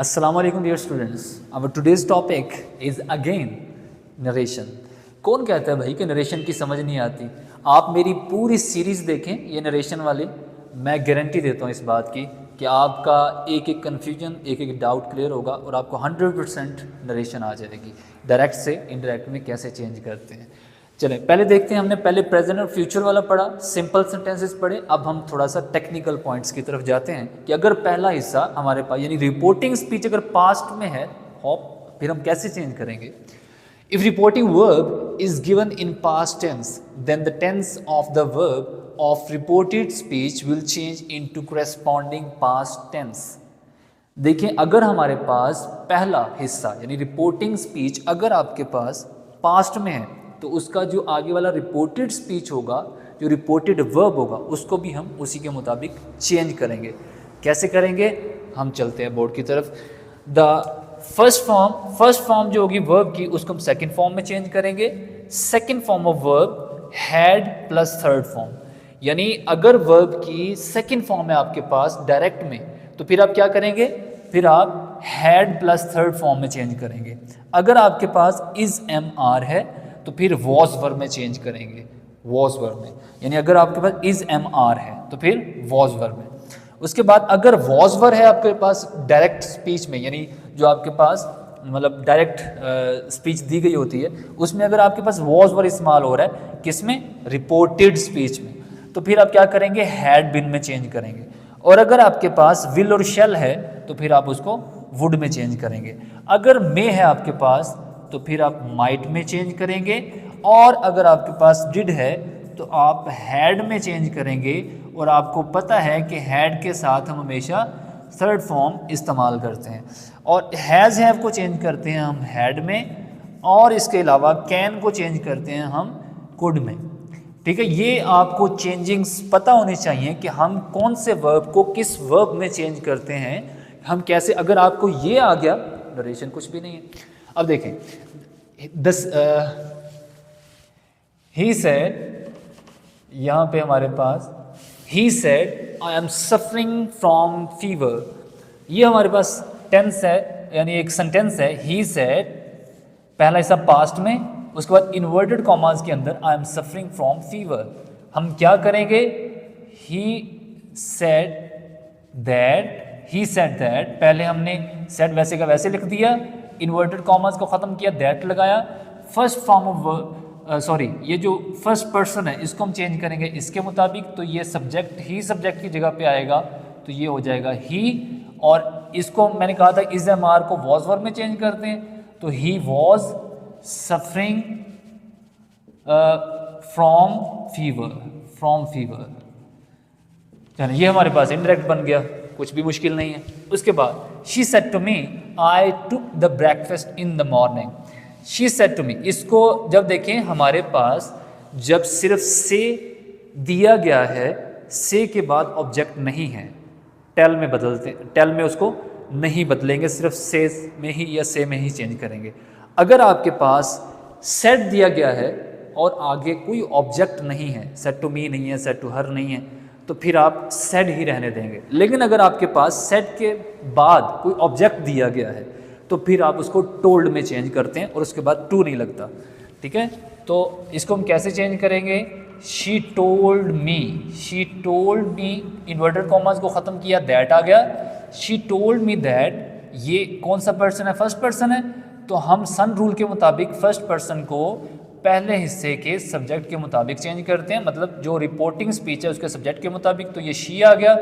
Assalamu alaikum dear students. Our today's topic is again narration. कौन कहता है भाई कि नरेशन की समझ नहीं आती? आप मेरी पूरी सीरीज़ देखें ये नरेशन वाली, मैं गारंटी देता हूँ इस बात की कि आपका एक एक कन्फ्यूजन एक एक डाउट क्लियर होगा और आपको 100% नरेशन आ जाएगी। डायरेक्ट से इनडायरेक्ट में कैसे चेंज करते हैं। चलें पहले देखते हैं, हमने पहले प्रेजेंट और फ्यूचर वाला पढ़ा, सिंपल सेंटेंसेस पढ़े। अब हम थोड़ा सा टेक्निकल पॉइंट्स की तरफ जाते हैं कि अगर पहला हिस्सा हमारे पास यानी रिपोर्टिंग स्पीच अगर पास्ट में है फिर हम कैसे चेंज करेंगे। If reporting verb is given in past tense then the tense of the verb of reported speech will change into corresponding past tense. देखिए अगर हमारे पास पहला हिस्सा यानी रिपोर्टिंग स्पीच अगर आपके पास पास्ट में है तो उसका जो आगे वाला रिपोर्टेड स्पीच होगा, जो रिपोर्टेड वर्ब होगा, उसको भी हम उसी के मुताबिक चेंज करेंगे। कैसे करेंगे, हम चलते हैं बोर्ड की तरफ। द फर्स्ट फॉर्म जो होगी वर्ब की उसको हम सेकंड फॉर्म में चेंज करेंगे। Second form of verb had plus third form, यानी अगर वर्ब की सेकंड फॉर्म है आपके पास डायरेक्ट में तो फिर आप क्या करेंगे, फिर आप हैड प्लस थर्ड फॉर्म में चेंज करेंगे। अगर आपके पास इज एम आर है तो फिर वॉज वर्ब में चेंज करेंगे, वॉज वर्ब में, यानी अगर आपके पास इज एम आर है तो फिर वॉज वर्ब में। उसके बाद अगर वॉज वर्ब है आपके पास डायरेक्ट स्पीच में, यानी जो आपके पास मतलब डायरेक्ट स्पीच दी गई होती है उसमें अगर आपके पास वॉज वर्ब इस्तेमाल हो रहा है किसमें, रिपोर्टेड स्पीच में, तो फिर आप क्या करेंगे, हैड बिन में चेंज करेंगे। और अगर आपके पास विल और शैल है तो फिर आप उसको वुड में चेंज करेंगे। अगर मे है आपके पास तो फिर आप माइट में चेंज करेंगे। और अगर आपके पास डिड है तो आप हैड में चेंज करेंगे। और आपको पता है कि हैड के साथ हम हमेशा थर्ड फॉर्म इस्तेमाल करते हैं। और हैज़ हैव को चेंज करते हैं हम हैड में, और इसके अलावा कैन को चेंज करते हैं हम कुड में। ठीक है, ये आपको चेंजिंग्स पता होनी चाहिए कि हम कौन से वर्ब को किस वर्ब में चेंज करते हैं, हम कैसे। अगर आपको ये आ गया, नरेशन कुछ भी नहीं है। अब देखें ही सेड, यहाँ पे हमारे पास ही said I am suffering from fever, ये हमारे पास टेंस है यानी एक सेंटेंस है। ही सेड पहला हिस्सा पास्ट में, उसके बाद इन्वर्टेड कॉमास के अंदर आई एम सफरिंग फ्रॉम फीवर। हम क्या करेंगे, ही सेड दैट, पहले हमने सेड वैसे का वैसे लिख दिया, इन्वर्टेड कॉमास को ख़त्म किया, दैट लगाया। फर्स्ट फॉर्म ऑफ ये जो फर्स्ट पर्सन है इसको हम चेंज करेंगे इसके मुताबिक, तो ये सब्जेक्ट ही सब्जेक्ट की जगह पे आएगा तो ये हो जाएगा ही। और इसको मैंने कहा था इज एम आर को वॉज वर्ब में चेंज करते हैं तो he was suffering from fever. चलिए ये हमारे पास इनडायरेक्ट बन गया, कुछ भी मुश्किल नहीं है। उसके बाद she said to me I took the breakfast in the morning. She said to me, इसको जब देखें हमारे पास जब सिर्फ से दिया गया है, से के बाद ऑब्जेक्ट नहीं है, टेल में बदलते, टेल में उसको नहीं बदलेंगे, सिर्फ से में ही या से में ही चेंज करेंगे। अगर आपके पास सेड दिया गया है और आगे कोई ऑब्जेक्ट नहीं है, सेड टू मी नहीं है, सेड टू हर नहीं है, तो फिर आप सेड ही रहने देंगे। लेकिन अगर आपके पास सेड के बाद कोई ऑब्जेक्ट दिया गया है तो फिर आप उसको टोल्ड में चेंज करते हैं और उसके बाद टू नहीं लगता। ठीक है, तो इसको हम कैसे चेंज करेंगे, she told me, inverted commas को ख़त्म किया, दैट आ गया। शी टोल्ड मी दैट, ये कौन सा पर्सन है, फर्स्ट पर्सन है, तो हम सन रूल के मुताबिक फर्स्ट पर्सन को पहले हिस्से के सब्जेक्ट के मुताबिक चेंज करते हैं, मतलब जो रिपोर्टिंग स्पीच है उसके सब्जेक्ट के मुताबिक, तो ये शी आ गया।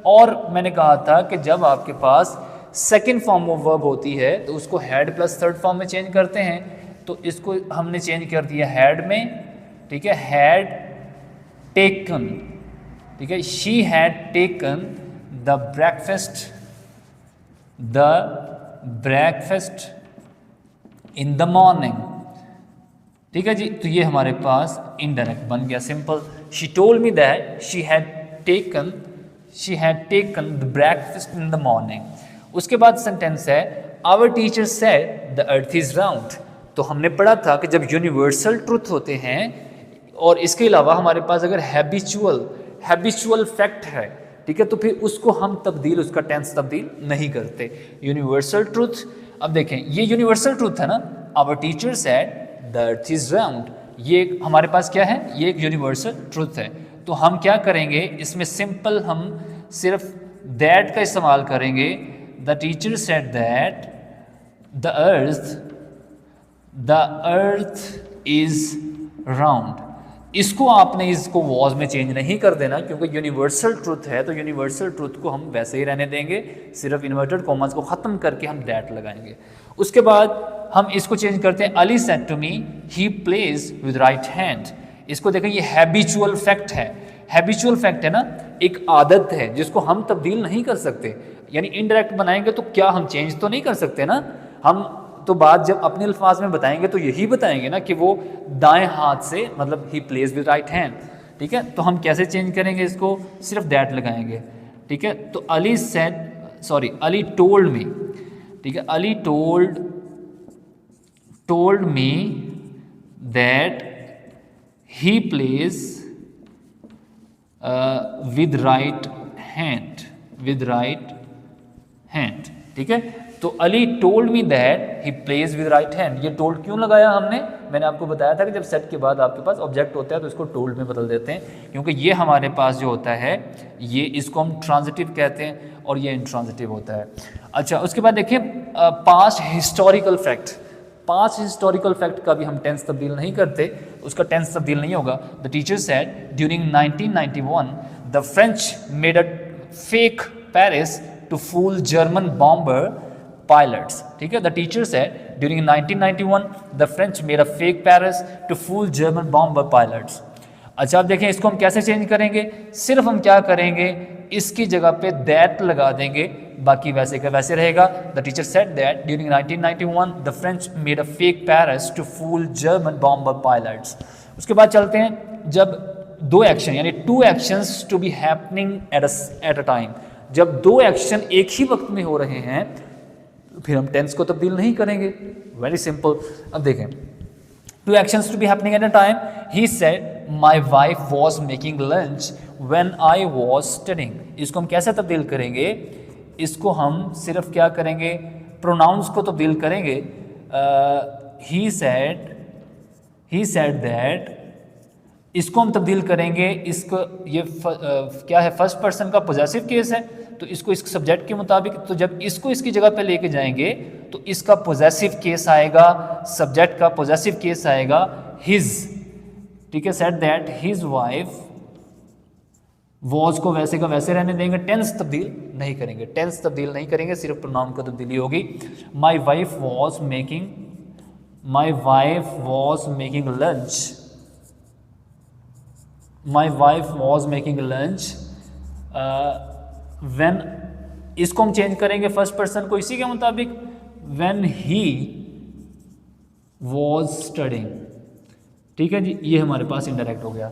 और मैंने कहा था कि जब आपके पास सेकंड फॉर्म ऑफ वर्ब होती है तो उसको हैड प्लस थर्ड फॉर्म में चेंज करते हैं, तो इसको हमने चेंज कर दिया हैड में। ठीक है, हैड टेकन, ठीक है, she had taken the breakfast in the morning. ठीक है जी, तो ये हमारे पास इनडायरेक्ट बन गया, simple. She told me that she had taken the breakfast in the morning. उसके बाद सेंटेंस है our teacher said the earth is round. तो हमने पढ़ा था कि जब यूनिवर्सल ट्रुथ होते हैं और इसके अलावा हमारे पास अगर हैबिचुअल फैक्ट है ठीक है, तो फिर उसको हम तब्दील, उसका टेंस तब्दील नहीं करते। यूनिवर्सल ट्रूथ, अब देखें ये यूनिवर्सल ट्रूथ है ना, our teacher said the earth is round, ये हमारे पास क्या है, ये एक यूनिवर्सल ट्रूथ है। तो हम क्या करेंगे इसमें, सिंपल हम सिर्फ दैट का इस्तेमाल करेंगे। The teacher said that the earth is round. इसको आपने इसको वॉज में चेंज नहीं कर देना, क्योंकि यूनिवर्सल ट्रूथ है, तो यूनिवर्सल ट्रूथ को हम वैसे ही रहने देंगे, सिर्फ इन्वर्टेड कॉमास को ख़त्म करके हम दैट लगाएंगे। उसके बाद हम इसको चेंज करते हैं, Ali said to me he plays with right hand. इसको देखें, ये हैबिचुअल फैक्ट है। हैबिचुअल फैक्ट है ना, एक आदत है जिसको हम तब्दील नहीं कर सकते, यानी इनडायरेक्ट बनाएंगे तो क्या हम चेंज तो नहीं कर सकते ना। हम तो बात जब अपने अल्फाज में बताएंगे तो यही बताएंगे ना कि वो दाएं हाथ से, मतलब ही प्लेज विद राइट हैंड, ठीक है। तो हम कैसे चेंज करेंगे इसको, सिर्फ दैट लगाएंगे, ठीक है। तो Ali said, sorry Ali told me, ठीक है, Ali told me that he plays with right hand, ठीक है। तो Ali told me that he plays with right hand, ये टोल्ड क्यों लगाया हमने, मैंने आपको बताया था कि जब सेट के बाद आपके पास ऑब्जेक्ट होता है तो इसको टोल्ड में बदल देते हैं, क्योंकि ये हमारे पास जो होता है ये, इसको हम ट्रांजिटिव कहते हैं और ये इंट्रांजिटिव होता है। अच्छा, उसके बाद देखिए past historical fact, past historical fact का भी हम टेंस तब्दील नहीं करते, उसका टेंस तब्दील नहीं होगा। The teacher said during 1991 the French made a fake Paris to fool German bomber pilots, ठीक है। The teacher said during 1991 the French made a fake Paris to fool German bomber pilots. अच्छा, आप देखें इसको हम कैसे चेंज करेंगे, सिर्फ हम क्या करेंगे, इसकी जगह पे दैट लगा देंगे, बाकी वैसे का वैसे रहेगा। The teacher said that during 1991 the French made a fake Paris to fool German bomber pilots. उसके बाद चलते हैं, जब दो एक्शन यानी two actions to be happening at a time, जब दो एक्शन एक ही वक्त में हो रहे हैं फिर हम टेंस को तब्दील नहीं करेंगे, वेरी सिंपल। अब देखें, two actions to be happening at a time, he said my wife was making lunch when I was studying. इसको हम कैसे तब्दील करेंगे, इसको हम सिर्फ क्या करेंगे, प्रोनाउंस को तब्दील करेंगे। ही सेड दैट, इसको हम तब्दील करेंगे, इसको ये क्या है, फर्स्ट पर्सन का पॉजेसिव केस है, तो इसको इस सब्जेक्ट के मुताबिक, तो जब इसको इसकी जगह पे लेके जाएंगे तो इसका पॉजेसिव केस आएगा, सब्जेक्ट का पॉजेसिव केस आएगा हिज, ठीक है। Said that his wife was को वैसे का वैसे रहने देंगे, टेंस तब्दील नहीं करेंगे, टेंस तब्दील नहीं करेंगे, सिर्फ प्रोनाउन को तब्दीली होगी। My wife was making lunch when, इसको हम चेंज करेंगे फर्स्ट पर्सन को इसी के मुताबिक, व्हेन ही वॉज स्टडिंग, ठीक है जी, ये हमारे पास इंडायरेक्ट हो गया।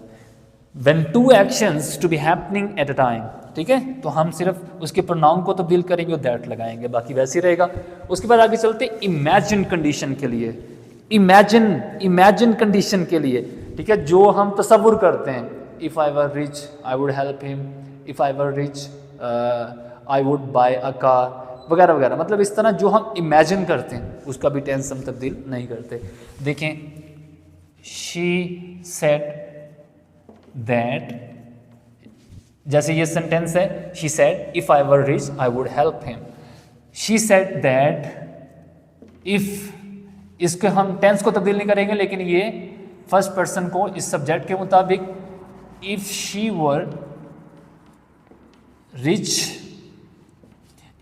When two actions to be happening at a time, ठीक है, तो हम सिर्फ उसके प्रोनाउन को तब्दील करेंगे और दैट लगाएंगे, बाकी वैसे ही रहेगा। उसके बाद आगे चलते इमेजिन कंडीशन के लिए, इमेजिन कंडीशन के लिए, ठीक है, जो हम तसव्वुर करते हैं, if I were rich I would help him, if I were rich I would buy a car, वगैरह वगैरह, मतलब इस तरह जो हम इमेजिन करते हैं उसका भी टेंस हम तब्दील नहीं करते। देखें, शी सेड दैट, जैसे ये सेंटेंस है, she said if I were rich I would help him, she said that, if, इसके हम टेंस को तब्दील नहीं करेंगे, लेकिन ये फर्स्ट पर्सन को इस सब्जेक्ट के मुताबिक, इफ शी वर रिच,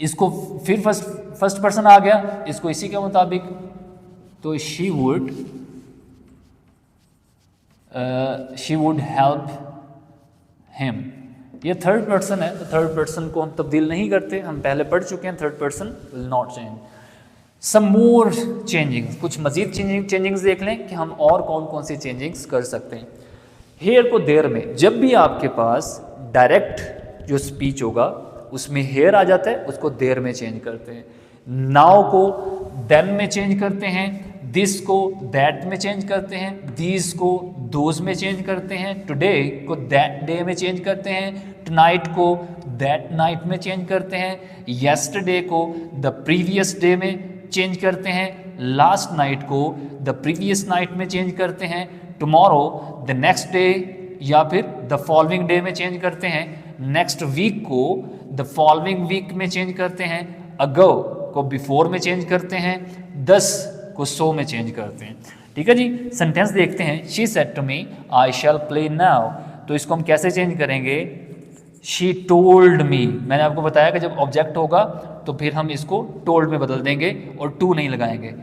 इसको फिर फर्स्ट पर्सन आ गया, इसको इसी के मुताबिक, तो शी वुड हेल्प हिम। ये थर्ड पर्सन है, तो थर्ड पर्सन को हम तब्दील नहीं करते, हम पहले पढ़ चुके हैं, third person will not change. Some more changings, कुछ मजीद चेंजिंग्स देख लें कि हम और कौन कौन सी चेंजिंग्स कर सकते हैं। हेयर को देर में, जब भी आपके पास डायरेक्ट जो स्पीच होगा उसमें हेयर आ जाता है, उसको देर में चेंज करते हैं। नाउ को देन में चेंज करते हैं, दिस को दैट में चेंज करते हैं, दीज को दोज में चेंज करते हैं, टुडे को दैट डे में चेंज करते हैं, टुनाइट को दैट नाइट में चेंज करते हैं, येस्टरडे को द प्रीवियस डे में चेंज करते हैं, लास्ट नाइट को द प्रीवियस नाइट में चेंज करते हैं, टुमारो द नेक्स्ट डे या फिर द फॉलोइंग डे में चेंज करते हैं, नेक्स्ट वीक को द फॉलोइंग वीक में चेंज करते हैं, अगो को बिफोर में चेंज करते हैं, 10 को सो में चेंज करते हैं। ठीक है जी। सेंटेंस देखते हैं। She said to me I shall play now, तो इसको हम कैसे चेंज करेंगे? She told me. मैंने आपको बताया कि जब ऑब्जेक्ट होगा तो फिर हम इसको टोल्ड में बदल देंगे और टू नहीं लगाएंगे।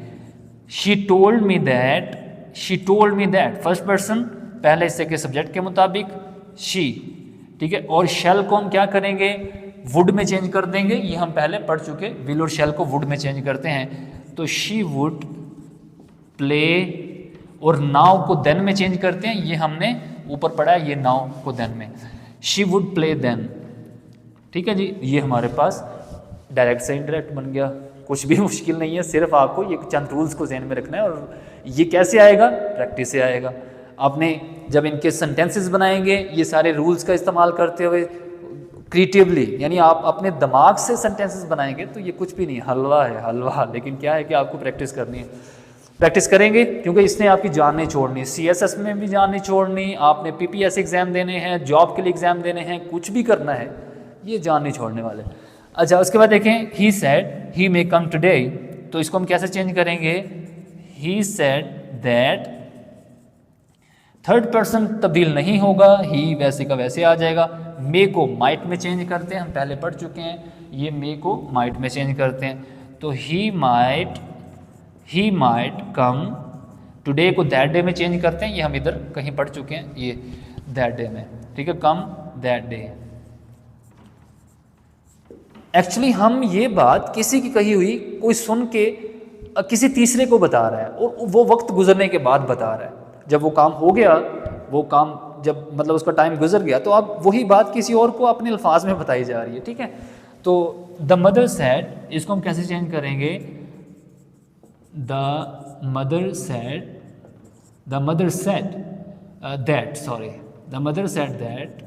She told me that, she told me that first person पहले हिस्से के सब्जेक्ट के मुताबिक शी। ठीक है। और शैल को हम क्या करेंगे? वुड में चेंज कर देंगे। ये हम पहले पढ़ चुके, विल और शैल को वुड में चेंज करते हैं। तो शी वुड प्ले, और नाउ को देन में चेंज करते हैं। ये हमने ऊपर पढ़ा है, ये नाउ को देन में। She would play then. ठीक है जी। ये हमारे पास डायरेक्ट से इनडायरेक्ट बन गया। कुछ भी मुश्किल नहीं है, सिर्फ आपको ये चंद रूल्स को ज़हन में रखना है। और ये कैसे आएगा? प्रैक्टिस से आएगा। आपने जब इनके सेंटेंसेस बनाएंगे ये सारे रूल्स का इस्तेमाल करते हुए क्रिएटिवली, यानी आप अपने दिमाग से सेंटेंसेस बनाएंगे तो ये कुछ भी नहीं, हलवा है हलवा। लेकिन क्या है कि आपको प्रैक्टिस करनी है। प्रैक्टिस करेंगे क्योंकि इसने आपकी जान नहीं छोड़नी, सीएसएस में भी जान नहीं छोड़नी, आपने पीपीएस एग्जाम देने हैं, जॉब के लिए एग्जाम देने हैं, कुछ भी करना है, ये जान नहीं छोड़ने वाले। अच्छा, उसके बाद देखें, he said he may come today, तो इसको हम कैसे चेंज करेंगे? He said that, third person तब्दील नहीं होगा, ही वैसे का वैसे आ जाएगा। मे को माइट में चेंज करते हैं, हम पहले पढ़ चुके हैं, ये मे को माइट में चेंज करते हैं। तो ही माइट कम, टुडे को दैट डे में चेंज करते हैं, ये हम इधर कहीं पढ़ चुके हैं, ये दैट डे में। ठीक है, कम दैट डे। एक्चुअली हम ये बात किसी की कही हुई कोई सुन के किसी तीसरे को बता रहा है और वो वक्त गुजरने के बाद बता रहा है। जब वो काम हो गया, वो काम जब मतलब उसका टाइम गुजर गया, तो अब वही बात किसी और को अपने अल्फाज में बताई जा रही है। ठीक है, तो द मदर सेड, इसको हम कैसे चेंज करेंगे? द मदर सेड दैट,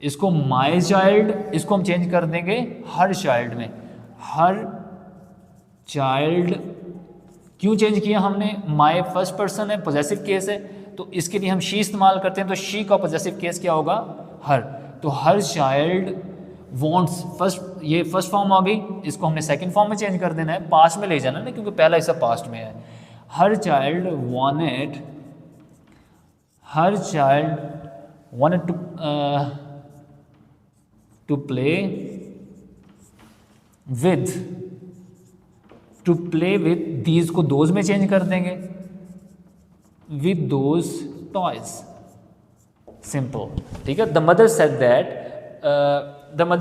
इसको माई चाइल्ड, इसको हम चेंज कर देंगे हर चाइल्ड में। हर चाइल्ड क्यों चेंज किया हमने? माई फर्स्ट पर्सन है, पॉजेसिव केस है, तो इसके लिए हम शी इस्तेमाल करते हैं। तो शी का पॉजेसिव केस क्या होगा? हर। तो हर चाइल्ड वॉन्ट्स, फर्स्ट, ये फर्स्ट फॉर्म आ गई, इसको हमने सेकंड फॉर्म में चेंज कर देना है, पास्ट में ले जाना है ना, क्योंकि पहला हिस्सा पास्ट में है। Her child wanted to play with, these को दोज में चेंज कर देंगे, विद दोज टॉयज। सिंपल। ठीक है, the mother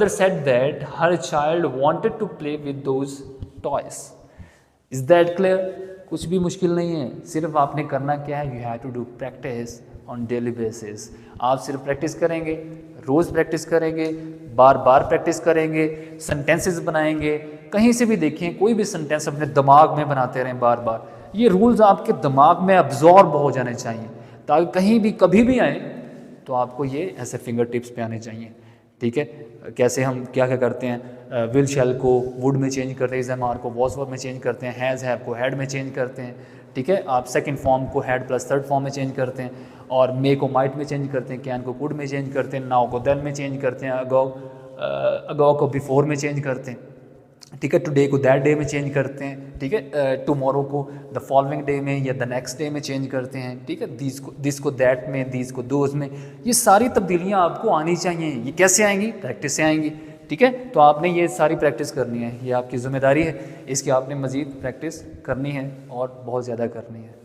said that her child wanted to play with those toys. Is that clear? कुछ भी मुश्किल नहीं है, सिर्फ आपने करना क्या है? You have to do practice on daily basis. आप सिर्फ प्रैक्टिस करेंगे, रोज़ प्रैक्टिस करेंगे, बार बार प्रैक्टिस करेंगे, सेंटेंसेस बनाएंगे, कहीं से भी देखें कोई भी सेंटेंस अपने दिमाग में बनाते रहें बार बार। ये रूल्स आपके दिमाग में अब्जॉर्ब हो जाने चाहिए, ताकि कहीं भी कभी भी आए तो आपको ये ऐसे फिंगर टिप्स पे आने चाहिए। ठीक है, कैसे हम क्या क्या करते हैं? विल शैल को वुड में चेंज करते हैं, इज़ एम आर को वॉज वर में चेंज करते हैं, हैज़ हैव को हैड में चेंज करते हैं। ठीक है, आप सेकंड फॉर्म को हैड प्लस थर्ड फॉर्म में चेंज करते हैं, और मे को माइट में चेंज करते हैं, कैन को कुड में चेंज करते हैं, नाउ को देन में चेंज करते हैं, अगो को बिफोर में चेंज करते हैं। ठीक है, टुडे को दैट डे में चेंज करते हैं। ठीक है, टुमारो को द फॉलोइंग डे में या द नेक्स्ट डे में चेंज करते हैं। ठीक है, दिस को दैट में, दीज को दोज में। ये सारी तब्दीलियाँ आपको आनी चाहिए। ये कैसे आएंगी? प्रैक्टिस से आएंगी। ठीक है, तो आपने ये सारी प्रैक्टिस करनी है, ये आपकी जिम्मेदारी है। इसकी आपने मज़ीद प्रैक्टिस करनी है और बहुत ज़्यादा करनी है।